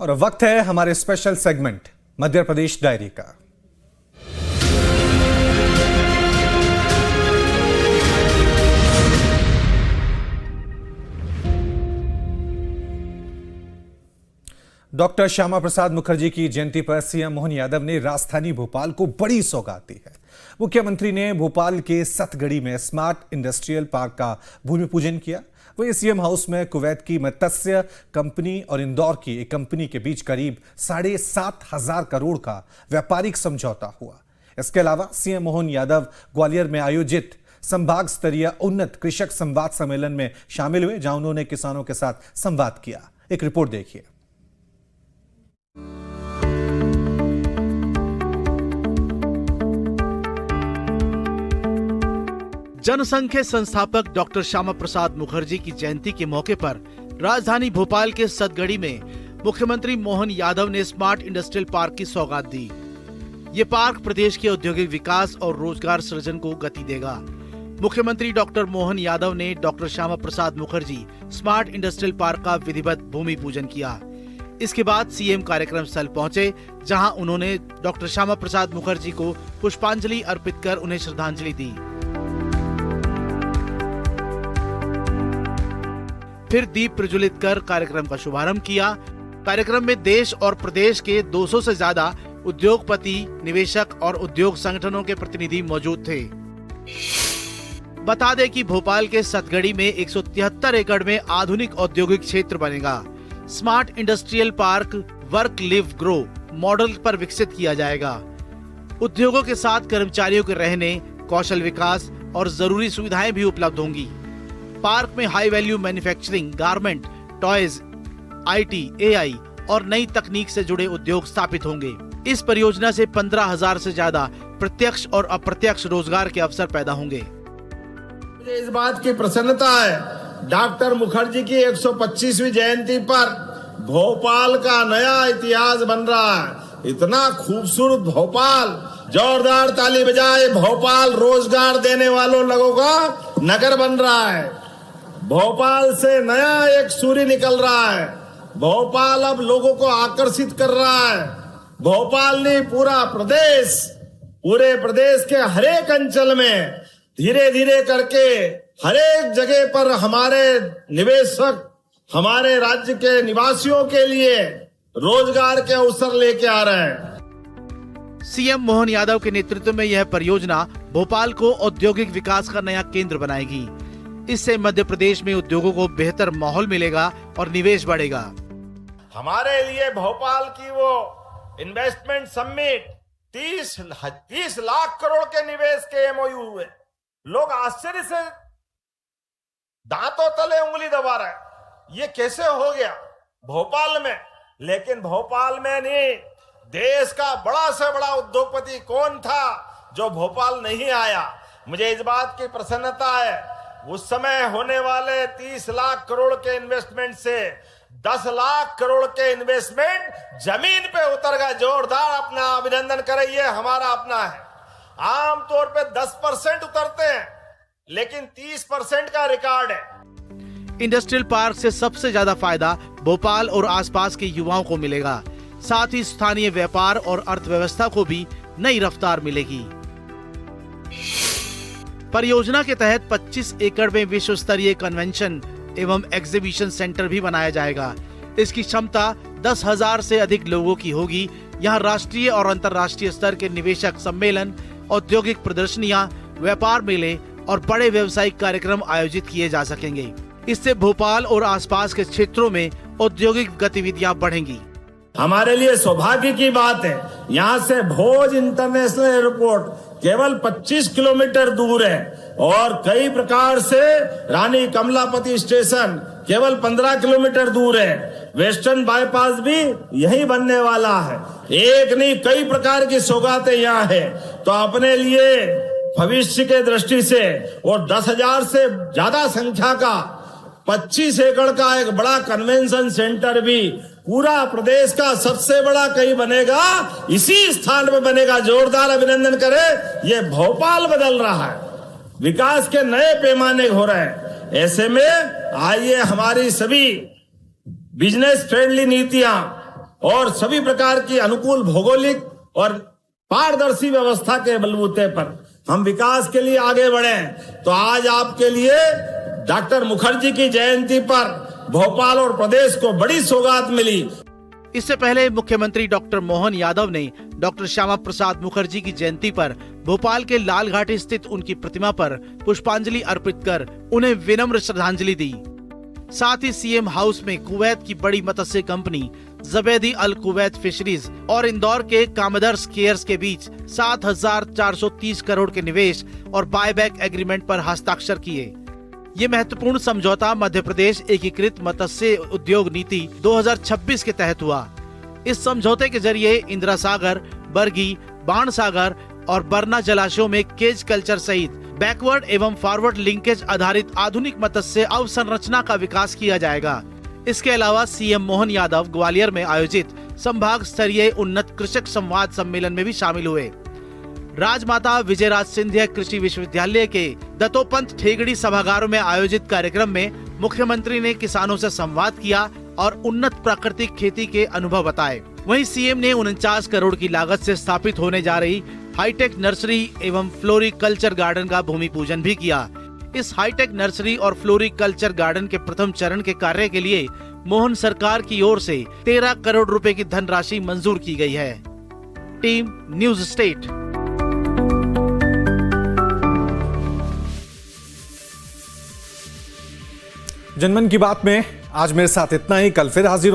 और वक्त है हमारे special segment Madhya Pradesh diary का। डॉक्टर श्यामा प्रसाद मुखर्जी की जयंती पर सीएम मोहन यादव ने राजधानी भोपाल को बड़ी सौगात दी है। मुख्यमंत्री ने भोपाल के सतगड़ी में स्मार्ट इंडस्ट्रियल पार्क का भूमि पूजन किया। वहीं सीएम हाउस में कुवैत की मत्स्य कंपनी और इंदौर की एक कंपनी के बीच करीब 7,500 करोड़ का व्यापारिक समझौता हुआ। इसके अलावा सीएम मोहन यादव ग्वालियर में आयोजित संभाग स्तरीय उन्नत कृषक संवाद सम्मेलन में शामिल हुए, जहां उन्होंने किसानों के साथ संवाद किया। एक रिपोर्ट देखिए। जनसंघ के संस्थापक डॉक्टर श्यामा प्रसाद मुखर्जी की जयंती के मौके पर राजधानी भोपाल के सतगड़ी में मुख्यमंत्री मोहन यादव ने स्मार्ट इंडस्ट्रियल पार्क की सौगात दी। ये पार्क प्रदेश के औद्योगिक विकास और रोजगार सृजन को गति देगा। मुख्यमंत्री डॉक्टर मोहन यादव ने doctor Shyama Prasad Mukherjee smart industrial park का विधिवत भूमि पूजन किया। इसके बाद सीएम कार्यक्रम स्थल पहुंचे, जहां उन्होंने डॉक्टर श्यामा प्रसाद मुखर्जी को पुष्पांजलि अर्पित कर उन्हें श्रद्धांजलि दी। फिर दीप प्रज्वलित कर कार्यक्रम का शुभारंभ किया। कार्यक्रम में देश और प्रदेश के 200 से ज्यादा उद्योगपति, निवेशक और उद्योग संगठनों के प्रतिनिधि मौजूद थे। बता दें कि भोपाल के सतगड़ी में 173 एकड़ में आधुनिक औद्योगिक क्षेत्र बनेगा। Smart industrial park work live grow model पर विकसित किया जाएगा। उद्योगों के साथ कर्मचारियों के रहने, कौशल विकास और जरूरी सुविधाएं भी उपलब्ध होंगी। पार्क में high value manufacturing, garment, toys, IT, AI और नई तकनीक से जुड़े उद्योग स्थापित होंगे। इस परियोजना से 15,000 से ज्यादा प्रत्यक्ष और अप्रत्यक्ष रोजगार के अवसर पैदा होंगे। मुझे इस बात की प्रसन्नता है, डॉक्टर मुखर्जी की 125वीं जयंती पर भोपाल का नया इतिहास बन रहा है। इतना खूबसूरत भोपाल, जोरदार ताली बजाए। भोपाल रोजगार देने वालों लोगों का नगर बन रहा है। भोपाल से नया एक सूर्य निकल रहा है। भोपाल अब लोगों को आकर्षित कर रहा है। भोपाल ने पूरे प्रदेश के हरेक अंचल में धीरे धीरे करके हरेक जगह पर हमारे निवेशक, हमारे राज्य के निवासियों के लिए रोजगार के अवसर लेके आ रहे हैं। सीएम मोहन यादव के नेतृत्व में यह परियोजना भोपाल को औद्योगिक विकास का नया केंद्र बनाएगी। इससे मध्य प्रदेश में उद्योगों को बेहतर माहौल मिलेगा और निवेश बढ़ेगा। हमारे लिए भोपाल की वो इन्वेस्टमेंट समिट 30 लाख करोड़ के निवेश के एमओयू हुए। लोग आश्चर्य से दांतों तले उंगली दबा रहे, ये कैसे हो गया भोपाल में। लेकिन भोपाल में नहीं, देश का बड़ा से बड़ा उद्योगपति कौन था जो भोपाल नहीं आया। मुझे इस बात की प्रसन्नता है, उस समय होने वाले 30 लाख करोड़ के इन्वेस्टमेंट से 10 लाख करोड़ के इन्वेस्टमेंट जमीन पे उतर गया। जोरदार अपना अभिनंदन करें, ये हमारा अपना है। आमतौर पे 10% उतरते हैं, लेकिन 30% का रिकॉर्ड है। इंडस्ट्रियल पार्क से सबसे ज्यादा फायदा भोपाल और आसपास के युवाओं को मिलेगा। साथ ही स्थानीय व्यापार और अर्थव्यवस्था को भी नई रफ्तार मिलेगी। परियोजना के तहत 25 एकड़ में विश्व स्तरीय कन्वेंशन एवं एग्जीबिशन सेंटर भी बनाया जाएगा। इसकी क्षमता 10,000 से अधिक लोगों की होगी। यहाँ राष्ट्रीय और अंतर्राष्ट्रीय स्तर के निवेशक सम्मेलन, औद्योगिक प्रदर्शनियां, व्यापार मेले और बड़े व्यावसायिक कार्यक्रम आयोजित किए जा सकेंगे। इससे भोपाल और आसपास के क्षेत्रों में औद्योगिक गतिविधियां बढ़ेंगी। हमारे लिए सौभाग्य की बात है, यहाँ से भोज इंटरनेशनल एयरपोर्ट केवल 25 किलोमीटर दूर है और कई प्रकार से रानी कमलापति स्टेशन केवल 15 किलोमीटर दूर है। वेस्टर्न बाईपास भी यही बनने वाला है। एक नहीं, कई प्रकार की सौगातें यहाँ है। तो अपने लिए भविष्य के दृष्टि से और 10,000 से ज्यादा संख्या का 25 एकड़ का एक बड़ा कन्वेंशन सेंटर भी पूरा प्रदेश का सबसे बड़ा कहीं बनेगा, इसी स्थान पे बनेगा। जोरदार अभिनंदन करें, ये भोपाल बदल रहा है, विकास के नए पैमाने हो रहे हैं। ऐसे में आइए हमारी सभी बिजनेस फ्रेंडली नीतियां और सभी प्रकार की अनुकूल भौगोलिक और पारदर्शी व्यवस्था के बलबूते पर हम विकास के लिए आगे बढ़े। तो आज आपके लिए डॉक्टर मुखर्जी की जयंती पर भोपाल और प्रदेश को बड़ी सौगात मिली। इससे पहले मुख्यमंत्री डॉक्टर मोहन यादव ने डॉक्टर श्यामा प्रसाद मुखर्जी की जयंती पर भोपाल के लाल घाटी स्थित उनकी प्रतिमा पर पुष्पांजलि अर्पित कर उन्हें विनम्र श्रद्धांजलि दी। साथ ही सीएम हाउस में कुवैत की बड़ी मत्स्य कंपनी जबेदी अल कुवैत फिशरीज और इंदौर के कामदर्स केयर्स के बीच 7,430 करोड़ के निवेश और बायबैक एग्रीमेंट पर हस्ताक्षर किए। ये महत्वपूर्ण समझौता मध्य प्रदेश एकीकृत मत्स्य उद्योग नीति 2026 के तहत हुआ। इस समझौते के जरिए इंदिरा सागर, बरगी, बाण सागर और बरना जलाशयों में केज कल्चर सहित बैकवर्ड एवं फॉरवर्ड लिंकेज आधारित आधुनिक मत्स्य अवसंरचना का विकास किया जाएगा। इसके अलावा सीएम मोहन यादव ग्वालियर में आयोजित संभाग स्तरीय उन्नत कृषक संवाद सम्मेलन में भी शामिल हुए। राजमाता विजयराज सिंधिया कृषि विश्वविद्यालय के दत्तोपंत ठेगड़ी सभागारों में आयोजित कार्यक्रम में मुख्यमंत्री ने किसानों से संवाद किया और उन्नत प्राकृतिक खेती के अनुभव बताए। वहीं सीएम ने 49 करोड़ की लागत से स्थापित होने जा रही हाईटेक नर्सरी एवं फ्लोरिकल्चर गार्डन का भूमि पूजन भी किया। इस हाईटेक नर्सरी और फ्लोरिकल्चर गार्डन के प्रथम चरण के कार्य के लिए मोहन सरकार की ओर से 13 करोड़ रुपए की धनराशि मंजूर की गई है। Team news state. जनमन की बात में आज मेरे साथ इतना ही। कल फिर हाजिर